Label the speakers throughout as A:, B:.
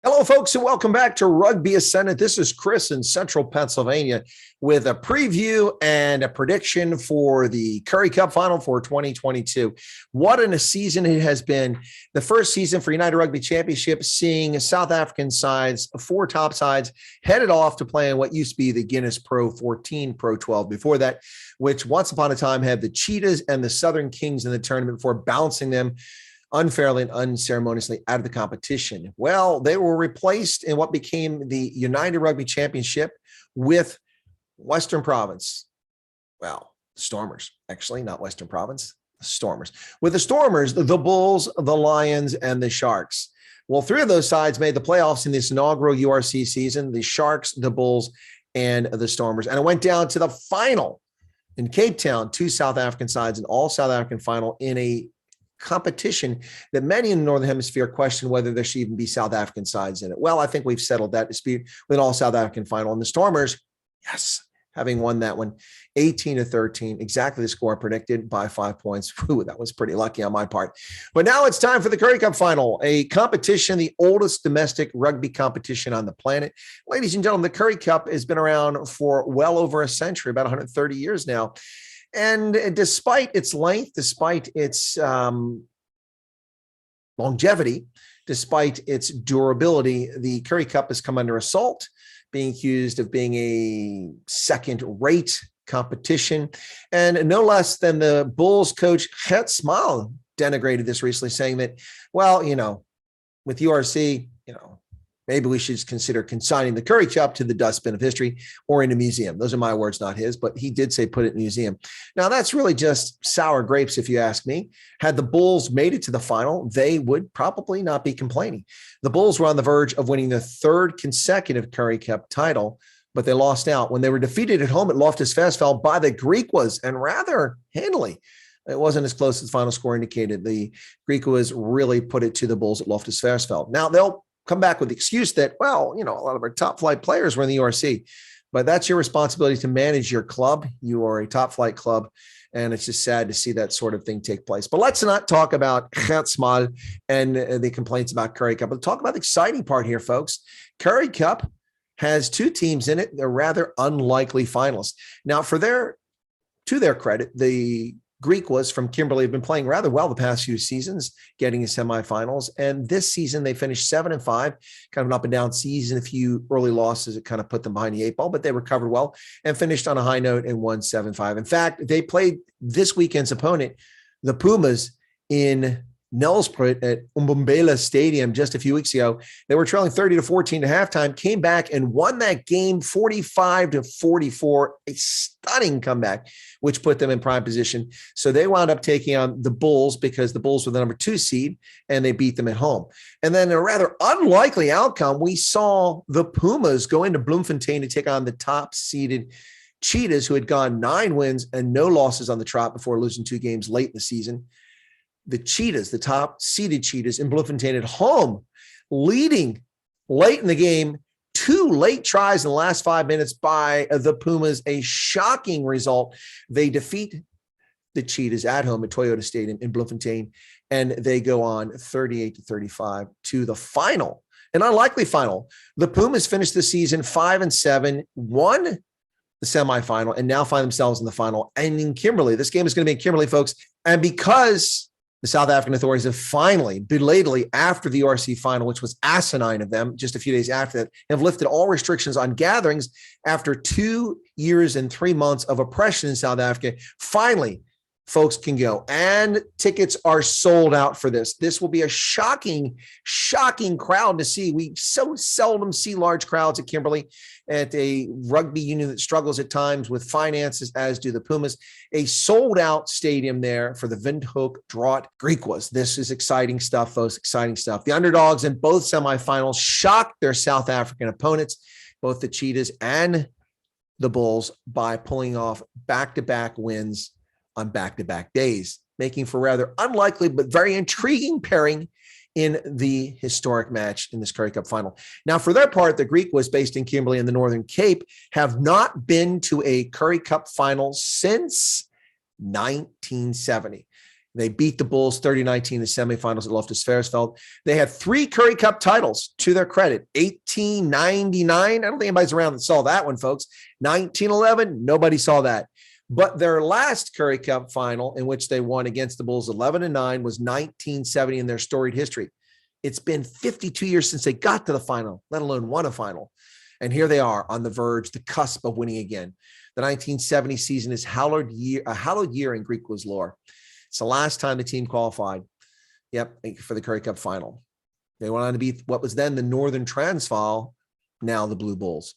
A: Hello, folks, and welcome back to Rugby Ascendant. This is Chris in Central Pennsylvania with a preview and a prediction for the Currie Cup final for 2022. What a season it has been. The first season for United Rugby Championship, seeing South African sides, four top sides, headed off to play in what used to be the Guinness Pro 14, Pro 12 before that, which once upon a time had the Cheetahs and the Southern Kings in the tournament before bouncing them unfairly and unceremoniously out of the competition. Well, they were replaced in what became the United Rugby Championship with Western Province. Well, Stormers, actually, not Western Province, Stormers. With the Stormers, the Bulls, the Lions, and the Sharks. Well, three of those sides made the playoffs in this inaugural URC season, the Sharks, the Bulls, and the Stormers. And it went down to the final in Cape Town, two South African sides, an all South African final in a competition that many in the Northern Hemisphere question whether there should even be South African sides in it. Well, I think we've settled that dispute with an all South African final. And the Stormers, yes, having won that one 18-13, exactly the score predicted by 5 points. Whew, that was pretty lucky on my part. But now it's time for the Currie Cup final, a competition, the oldest domestic rugby competition on the planet. Ladies and gentlemen, the Currie Cup has been around for well over a century, about 130 years now. And despite its length, despite its longevity, despite its durability, the Currie Cup has come under assault, being accused of being a second-rate competition. And no less than the Bulls coach, Hartzenberg, denigrated this recently, saying that, well, with URC, maybe we should consider consigning the Currie Cup to the dustbin of history or in a museum. Those are my words, not his, but he did say put it in a museum. Now, that's really just sour grapes, if you ask me. Had the Bulls made it to the final, they would probably not be complaining. The Bulls were on the verge of winning the third consecutive Currie Cup title, but they lost out when they were defeated at home at Loftus Versfeld by the Griquas, and rather handily. It wasn't as close as the final score indicated. The Griquas really put it to the Bulls at Loftus Versfeld. Now, they'll come back with the excuse that, well, a lot of our top flight players were in the URC, but that's your responsibility to manage your club. You are a top flight club, and it's just sad to see that sort of thing take place. But let's not talk about Hartzenberg and the complaints about Currie Cup. But talk about the exciting part here, folks. Currie Cup has two teams in it. They're rather unlikely finalists. Now, to their credit, the Griquas from Kimberly have been playing rather well the past few seasons, getting to semifinals. And this season, they finished 7-5, kind of an up and down season. A few early losses that kind of put them behind the eight ball, but they recovered well and finished on a high note and won 7-5. In fact, they played this weekend's opponent, the Pumas, in Nelspruit at Umbumbela Stadium just a few weeks ago. They were trailing 30-14 at halftime, came back and won that game 45-44, a stunning comeback, which put them in prime position. So they wound up taking on the Bulls because the Bulls were the number 2 seed and they beat them at home. And then in a rather unlikely outcome, we saw the Pumas go into Bloemfontein to take on the top seeded Cheetahs, who had gone 9 wins and no losses on the trot before losing 2 games late in the season. The Cheetahs, the top seeded Cheetahs in Bloemfontein at home, leading late in the game, 2 late tries in the last 5 minutes by the Pumas, a shocking result. They defeat the Cheetahs at home at Toyota Stadium in Bloemfontein, and they go on 38-35 to the final, an unlikely final. The Pumas finished the season 5-7, won the semifinal, and now find themselves in the final. And in Kimberly, this game is going to be in Kimberly, folks, and because the South African authorities have finally, belatedly, after the URC final, which was asinine of them just a few days after that, have lifted all restrictions on gatherings after 2 years and 3 months of oppression in South Africa. Finally, folks can go. And tickets are sold out for this. This will be a shocking, shocking crowd to see. We so seldom see large crowds at Kimberly, at a rugby union that struggles at times with finances, as do the Pumas. A sold-out stadium there for the Windhoek Draught Griquas. This is exciting stuff, folks, exciting stuff. The underdogs in both semifinals shocked their South African opponents, both the Cheetahs and the Bulls, by pulling off back-to-back wins on back-to-back days, making for rather unlikely but very intriguing pairing in the historic match in this Currie Cup final. Now, for their part, the Griquas, based in Kimberley in the Northern Cape, have not been to a Currie Cup final since 1970. They beat the Bulls 30-19 in the semifinals at Loftus Versfeld. They had 3 Currie Cup titles to their credit. 1899, I don't think anybody's around that saw that one, folks. 1911, nobody saw that. But their last Currie Cup final, in which they won against the Bulls 11-9, was 1970 in their storied history. It's been 52 years since they got to the final, let alone won a final. And here they are on the verge, the cusp of winning again. The 1970 season is a hallowed year in Griquas lore. It's the last time the team qualified, for the Currie Cup final. They went on to beat what was then the Northern Transvaal, now the Blue Bulls.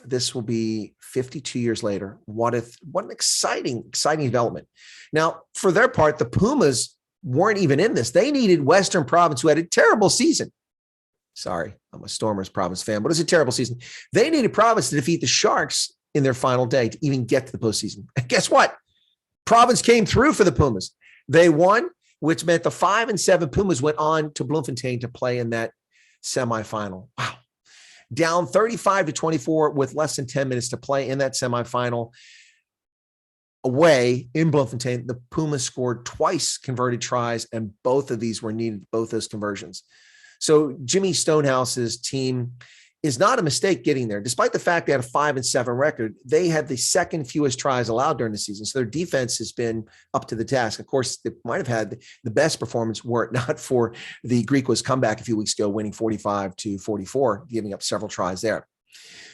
A: This will be 52 years later. What an exciting development. Now, for their part, the Pumas weren't even in this. They needed Western Province, who had a terrible season. Sorry, I'm a Stormers Province fan, but it was a terrible season. They needed Province to defeat the Sharks in their final day to even get to the postseason. And guess what? Province came through for the Pumas. They won, which meant the 5-7 Pumas went on to Bloemfontein to play in that semifinal. Wow. Down 35-24 with less than 10 minutes to play in that semifinal. Away in Bloemfontein, the Pumas scored twice converted tries, and both of these were needed, both those conversions. So Jimmy Stonehouse's team is not a mistake getting there. Despite the fact they had a 5-7 record, they had the second fewest tries allowed during the season. So their defense has been up to the task. Of course, they might have had the best performance were it not for the Griquas comeback a few weeks ago, winning 45-44, giving up several tries there.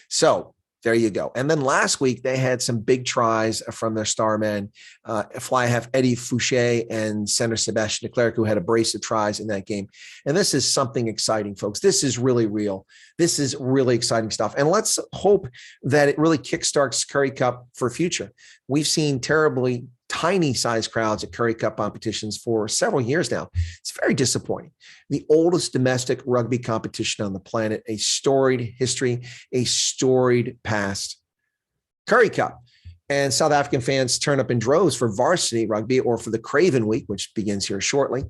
A: So there you go. And then last week, they had some big tries from their star men, fly half Eddie Fouche and center Sebastian Klerk, who had a brace of tries in that game. And this is something exciting, folks. This is really real. This is really exciting stuff. And let's hope that it really kickstarts Currie Cup for future. We've seen terribly tiny size crowds at Currie Cup competitions for several years now. It's very disappointing. The oldest domestic rugby competition on the planet, a storied history, a storied past. Currie Cup. And South African fans turn up in droves for varsity rugby or for the Craven Week, which begins here shortly.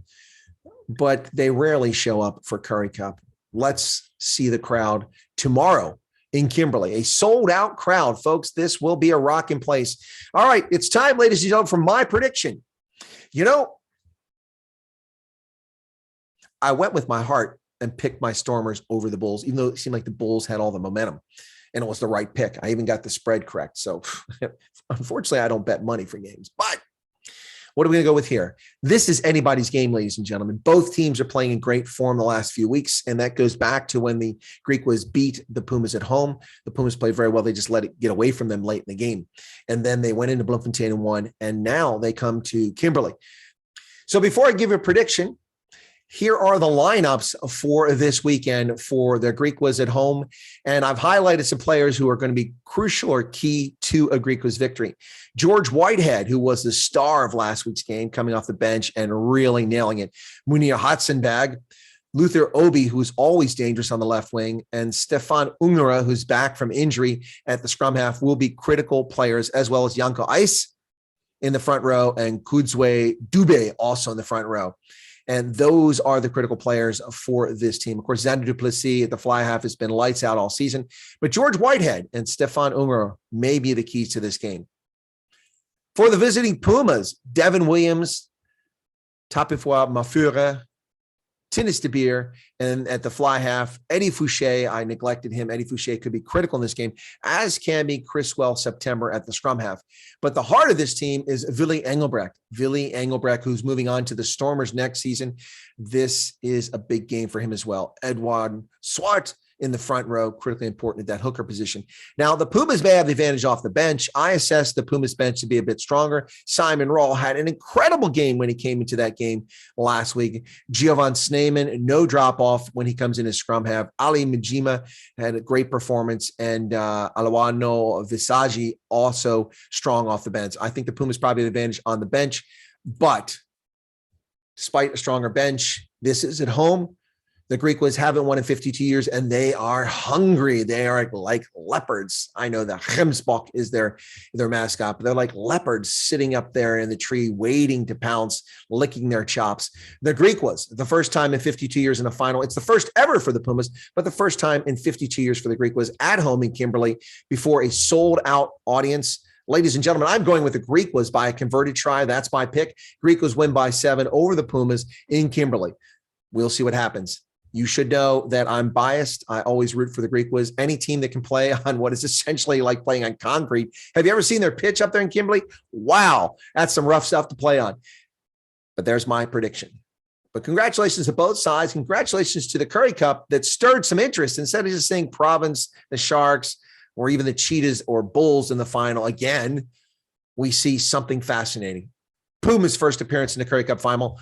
A: But they rarely show up for Currie Cup. Let's see the crowd tomorrow in Kimberly, a sold out crowd, folks. This will be a rocking place. All right. It's time, ladies and gentlemen, for my prediction. I went with my heart and picked my Stormers over the Bulls, even though it seemed like the Bulls had all the momentum and it was the right pick. I even got the spread correct. So unfortunately, I don't bet money for games, but what are we going to go with here? This is anybody's game, ladies and gentlemen. Both teams are playing in great form the last few weeks, and that goes back to when the Griquas beat the Pumas at home. The Pumas played very well. They just let it get away from them late in the game. And then they went into Bloemfontein and won, and now they come to Kimberly. So before I give a prediction, here are the lineups for this weekend for the Griquas at home. And I've highlighted some players who are going to be crucial or key to a Griquas victory. George Whitehead, who was the star of last week's game, coming off the bench and really nailing it. Munier Hartzenberg, Luther Obi, who's always dangerous on the left wing, and Stefan Ungerer, who's back from injury at the scrum half, will be critical players, as well as Janco in the front row and Kudzwai Dube also in the front row. And those are the critical players for this team. Of course, Zander du Plessis at the fly half has been lights out all season. But George Whitehead and Stefan Ungerer may be the keys to this game. For the visiting Pumas, Devon Williams, Tapiwa, Mafura, Tinus de Beer, and at the fly half, Eddie Fouche. I neglected him. Eddie Fouche could be critical in this game, as can be Chriswill September at the scrum half. But the heart of this team is Willie Engelbrecht. Willie Engelbrecht, who's moving on to the Stormers next season. This is a big game for him as well. Eduan Swart in the front row, critically important at that hooker position. Now, the Pumas may have the advantage off the bench. I assess the Pumas bench to be a bit stronger. Simon Rawle had an incredible game when he came into that game last week. Giovan Sneeman, no drop-off when he comes in as scrum half. Ali Majima had a great performance, and Alawano Visaji also strong off the bench. I think the Pumas probably have the advantage on the bench, but despite a stronger bench, this is at home. The Griquas haven't won in 52 years, and they are hungry. They are like leopards. I know that Gemsbok is their mascot, but they're like leopards sitting up there in the tree, waiting to pounce, licking their chops. The Griquas, the first time in 52 years in a final. It's the first ever for the Pumas, but the first time in 52 years for the Griquas at home in Kimberly before a sold-out audience. Ladies and gentlemen, I'm going with the Griquas by a converted try. That's my pick. Griquas win by 7 over the Pumas in Kimberly. We'll see what happens. You should know that I'm biased. I always root for the Griquas. Any team that can play on what is essentially like playing on concrete. Have you ever seen their pitch up there in Kimberly? Wow, that's some rough stuff to play on. But there's my prediction. But congratulations to both sides. Congratulations to the Currie Cup that stirred some interest. Instead of just saying Province, the Sharks, or even the Cheetahs or Bulls in the final, again, we see something fascinating. Puma's first appearance in the Currie Cup final,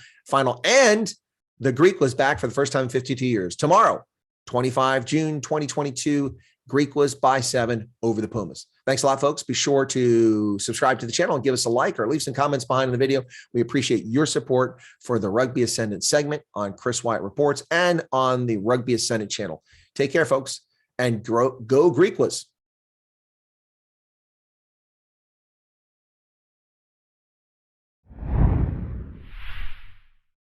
A: and the Griquas back for the first time in 52 years. Tomorrow, 25 June 2022, Griquas by 7 over the Pumas. Thanks a lot, folks. Be sure to subscribe to the channel and give us a like or leave some comments behind the video. We appreciate your support for the Rugby Ascendant segment on Chris Wyatt Reports and on the Rugby Ascendant channel. Take care, folks, and go Griquas.